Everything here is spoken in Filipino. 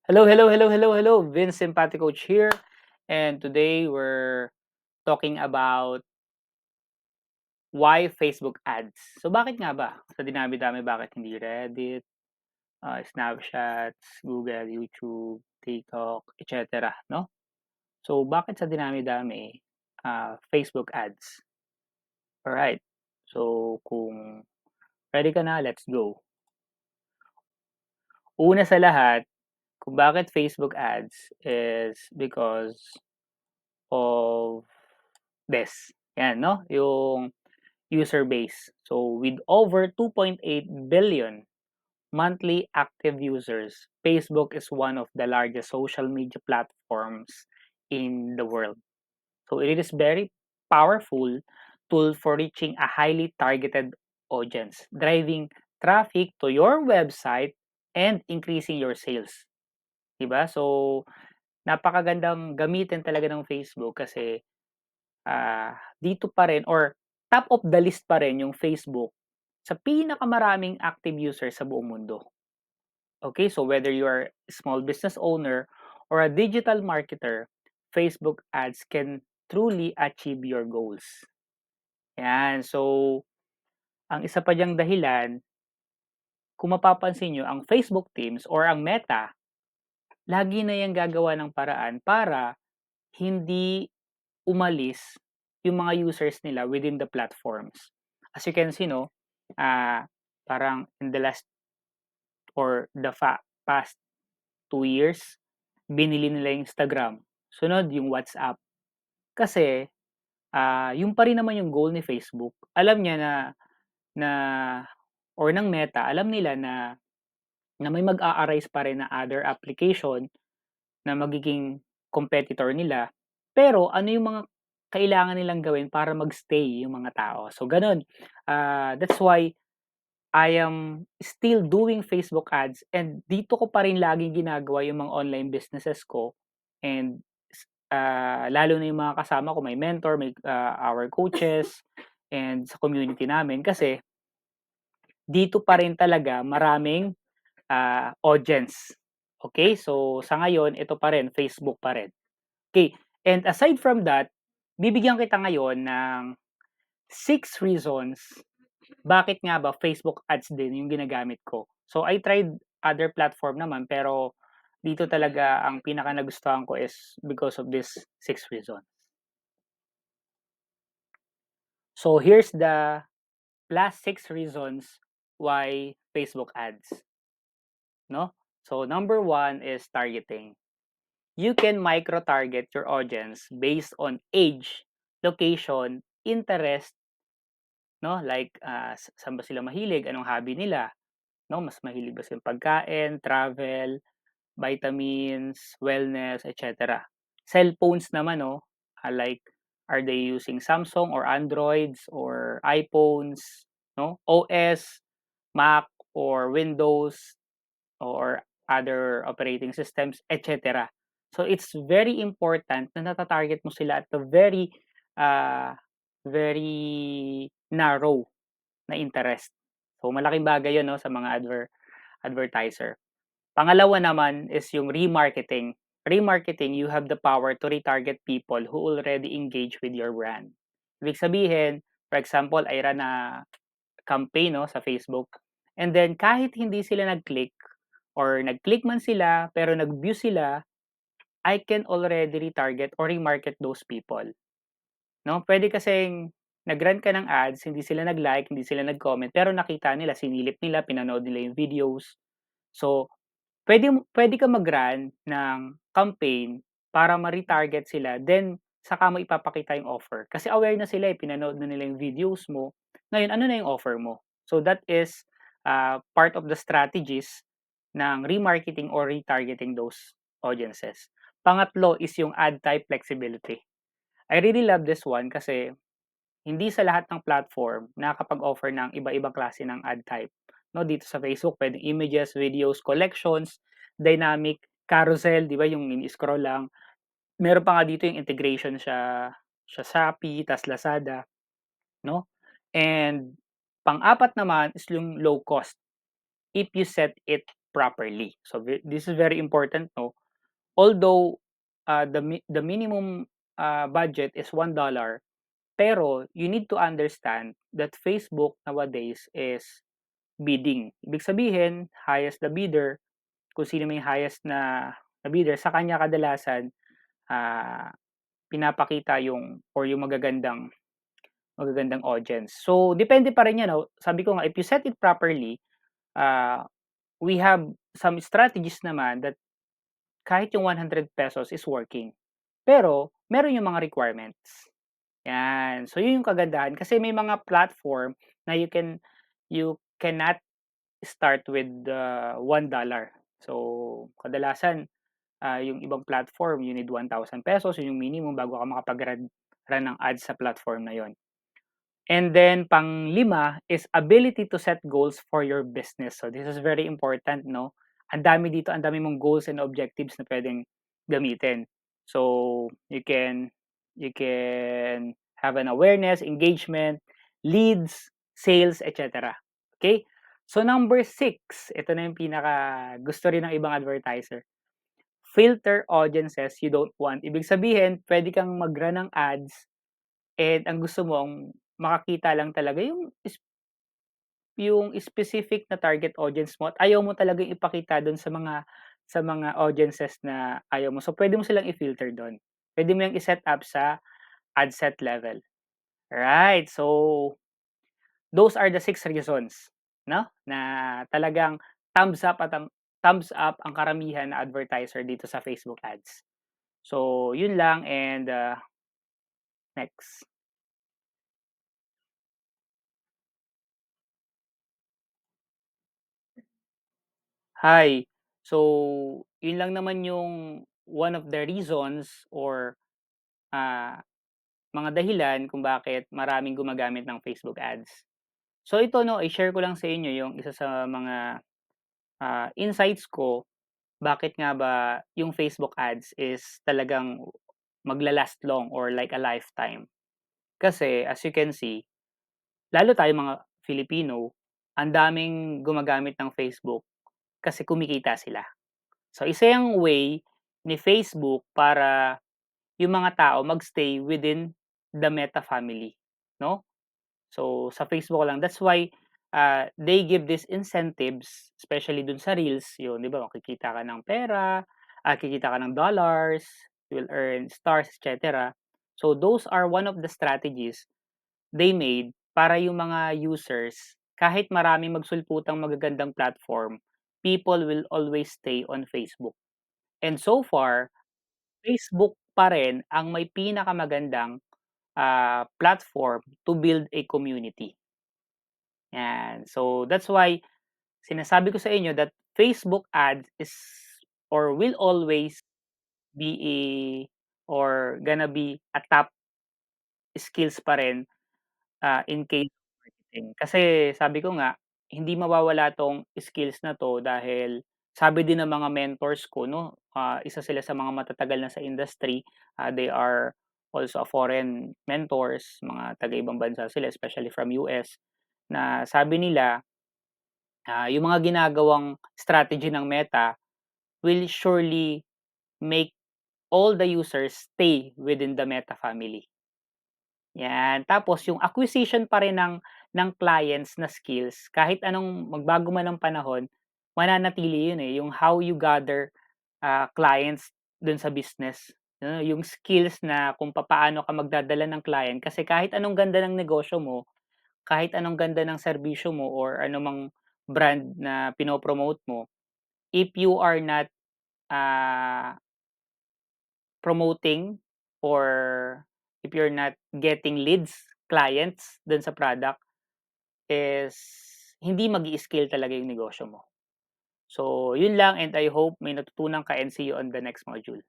Hello, hello, hello, hello, hello. Vince Sympathy Coach here. And today we're talking about why Facebook ads. So bakit nga ba? Sa dinami-dami bakit hindi Reddit, Snapchats, Google, YouTube, TikTok, etc. No? So bakit sa dinami-dami Facebook ads? Alright. So kung ready ka na, let's go. Una sa lahat, kung bakit Facebook ads is because of this. Yan, no? Yung user base. So, with over 2.8 billion monthly active users, Facebook is one of the largest social media platforms in the world. So, it is very powerful tool for reaching a highly targeted audience, driving traffic to your website and increasing your sales. Diba? So, napakagandang gamitin talaga ng Facebook kasi dito pa rin or top of the list pa rin yung Facebook sa pinakamaraming active users sa buong mundo. Okay, so whether you are a small business owner or a digital marketer, Facebook ads can truly achieve your goals. Yan, so ang isa pa diyang dahilan, kung mapapansin nyo, ang Facebook teams or ang Meta, lagi na yung gagawa ng paraan para hindi umalis yung mga users nila within the platforms. As you can see, no, parang in the last or the past 2 years, binili nila yung Instagram. Sunod, yung WhatsApp. Kasi, yung pa rin naman yung goal ni Facebook. Alam niya na or ng Meta, alam nila na may mag-a-arise pa rin na other application na magiging competitor nila. Pero ano yung mga kailangan nilang gawin para magstay yung mga tao. So ganun. That's why I am still doing Facebook ads and dito ko pa rin laging ginagawa yung mga online businesses ko and lalo na yung mga kasama ko, may mentor, may our coaches and sa community namin kasi dito pa rin talaga maraming audience. Okay? So sa ngayon, ito pa rin, Facebook pa rin. Okay, and aside from that, bibigyan kita ngayon ng 6 reasons bakit nga ba Facebook ads din yung ginagamit ko. So I tried other platform naman pero dito talaga ang pinaka nagustuhan ko is because of this 6 reasons. So here's the plus 6 reasons why Facebook ads, no? So number 1 is targeting. You can micro-target your audience based on age, location, interest, no? Like, saan ba sila mahilig, anong hobby nila, no? Mas mahilig ba silang pagkain, travel, vitamins, wellness, etc. Cellphones naman, no? Like, are they using Samsung or Androids or iPhones, no? OS, Mac or Windows or other operating systems, etc. So it's very important na nata-target mo sila at the very narrow na interest. So malaking bagay 'yun 'no sa mga advertiser. Pangalawa naman is yung remarketing. Remarketing, you have the power to retarget people who already engage with your brand. Ibig sabihin, for example, I ran a campaign 'no sa Facebook and then kahit hindi sila nag-click or nag-click man sila pero nag-view sila, I can already retarget or remarket those people, 'no? Puwede kasing nag-run ka ng ads, hindi sila nag-like, hindi sila nag-comment, pero nakita nila, sinilip nila, pinanood nila yung videos. So, puwede kang mag-run ng campaign para ma-retarget sila, then saka mo ipapakita yung offer. Kasi aware na sila, eh, pinanood na nila yung videos mo. Ngayon, ano na yung offer mo? So, that is, part of the strategies ng remarketing or retargeting those audiences. Pangatlo is yung ad type flexibility. I really love this one kasi hindi sa lahat ng platform nakakapag-offer ng iba-ibang klase ng ad type. No, dito sa Facebook, pwedeng images, videos, collections, dynamic, carousel, di ba, yung ini-scroll lang. Meron pa nga dito yung integration sa Shopee, tas Lazada, no? And pang-apat naman is yung low cost if you set it properly. So this is very important, no? Although the minimum budget is $1, pero you need to understand that Facebook nowadays is bidding. Ibig sabihin, highest the bidder, kung sino may highest na bidder, sa kanya kadalasan ah, pinapakita yung or yung magagandang magagandang audience. So depende pa rin 'yan, 'no? Sabi ko nga, if you set it properly, ah, we have some strategies naman that kahit yung ₱100 is working. Pero meron yung mga requirements, 'yan. So yun yung kagandahan kasi may mga platform na you cannot start with $1. So kadalasan, yung ibang platform you need ₱1,000, yun yung minimum bago ka makapag-run ng ads sa platform na yon. And then pang-5 is ability to set goals for your business. So this is very important, 'no? Ang dami dito, ang dami mong goals and objectives na puwedeng gamitin. So you can have an awareness, engagement, leads, sales, et cetera. Okay. So number 6, ito na yung gusto rin ng ibang advertiser. Filter audiences you don't want. Ibig sabihin, puwede kang mag-run ng ads and ang gusto mo makakita lang talaga yung specific na target audience mo at ayaw mo talagang ipakita dun sa mga audiences na ayaw mo. So, puwede mo silang i-filter dun. Puwede mo yang i-set up sa ad set level. Right. So, those are the 6 reasons, 'no, na talagang thumbs up at ang thumbs up ang karamihan na advertiser dito sa Facebook ads. So, yun lang and next. Hi. So, yun lang naman yung one of the reasons or, ah, mga dahilan kung bakit maraming gumagamit ng Facebook ads. So ito 'no, i-share ko lang sa inyo yung isa sa mga, insights ko, bakit nga ba yung Facebook ads is talagang magla-last long or like a lifetime. Kasi as you can see, lalo tayong mga Filipino, ang daming gumagamit ng Facebook kasi kumikita sila. So isa yang way ni Facebook para yung mga tao mag-stay within the Meta family, 'no? So sa Facebook lang, that's why, they give these incentives especially dun sa reels, yun 'di ba makikita ka ng pera, kikita ka ng dollars, you will earn stars, et cetera. So those are one of the strategies they made para yung mga users, kahit maraming magsulputang magagandang platform, people will always stay on Facebook. And so far, Facebook pa rin ang may pinakamagandang, platform to build a community, 'yan. So, that's why sinasabi ko sa inyo that Facebook ads is or will always be or gonna be a top skills pa rin, in case of marketing. Kasi sabi ko nga, hindi mawawala 'tong skills na 'to dahil sabi din ng mga mentors ko 'no, isa sila sa mga matatagal na sa industry, they are also a foreign mentors, mga taga-ibang bansa sila especially from US, na sabi nila, yung mga ginagawang strategy ng Meta will surely make all the users stay within the Meta family. 'Yan. Tapos yung acquisition pa rin ng clients na skills kahit anong magbago man ang panahon, mananatili yun, eh, yung how you gather, clients dun sa business. Yung skills na kung papaano ka magdadala ng client kasi kahit anong ganda ng negosyo mo, kahit anong ganda ng serbisyo mo or anumang brand na pino-promote mo, if you are not, ah promoting or if you're not getting leads, clients dun sa product is hindi mag-i-scale talaga yung negosyo mo. So, yun lang and I hope may natutunan ka and see you on the next module.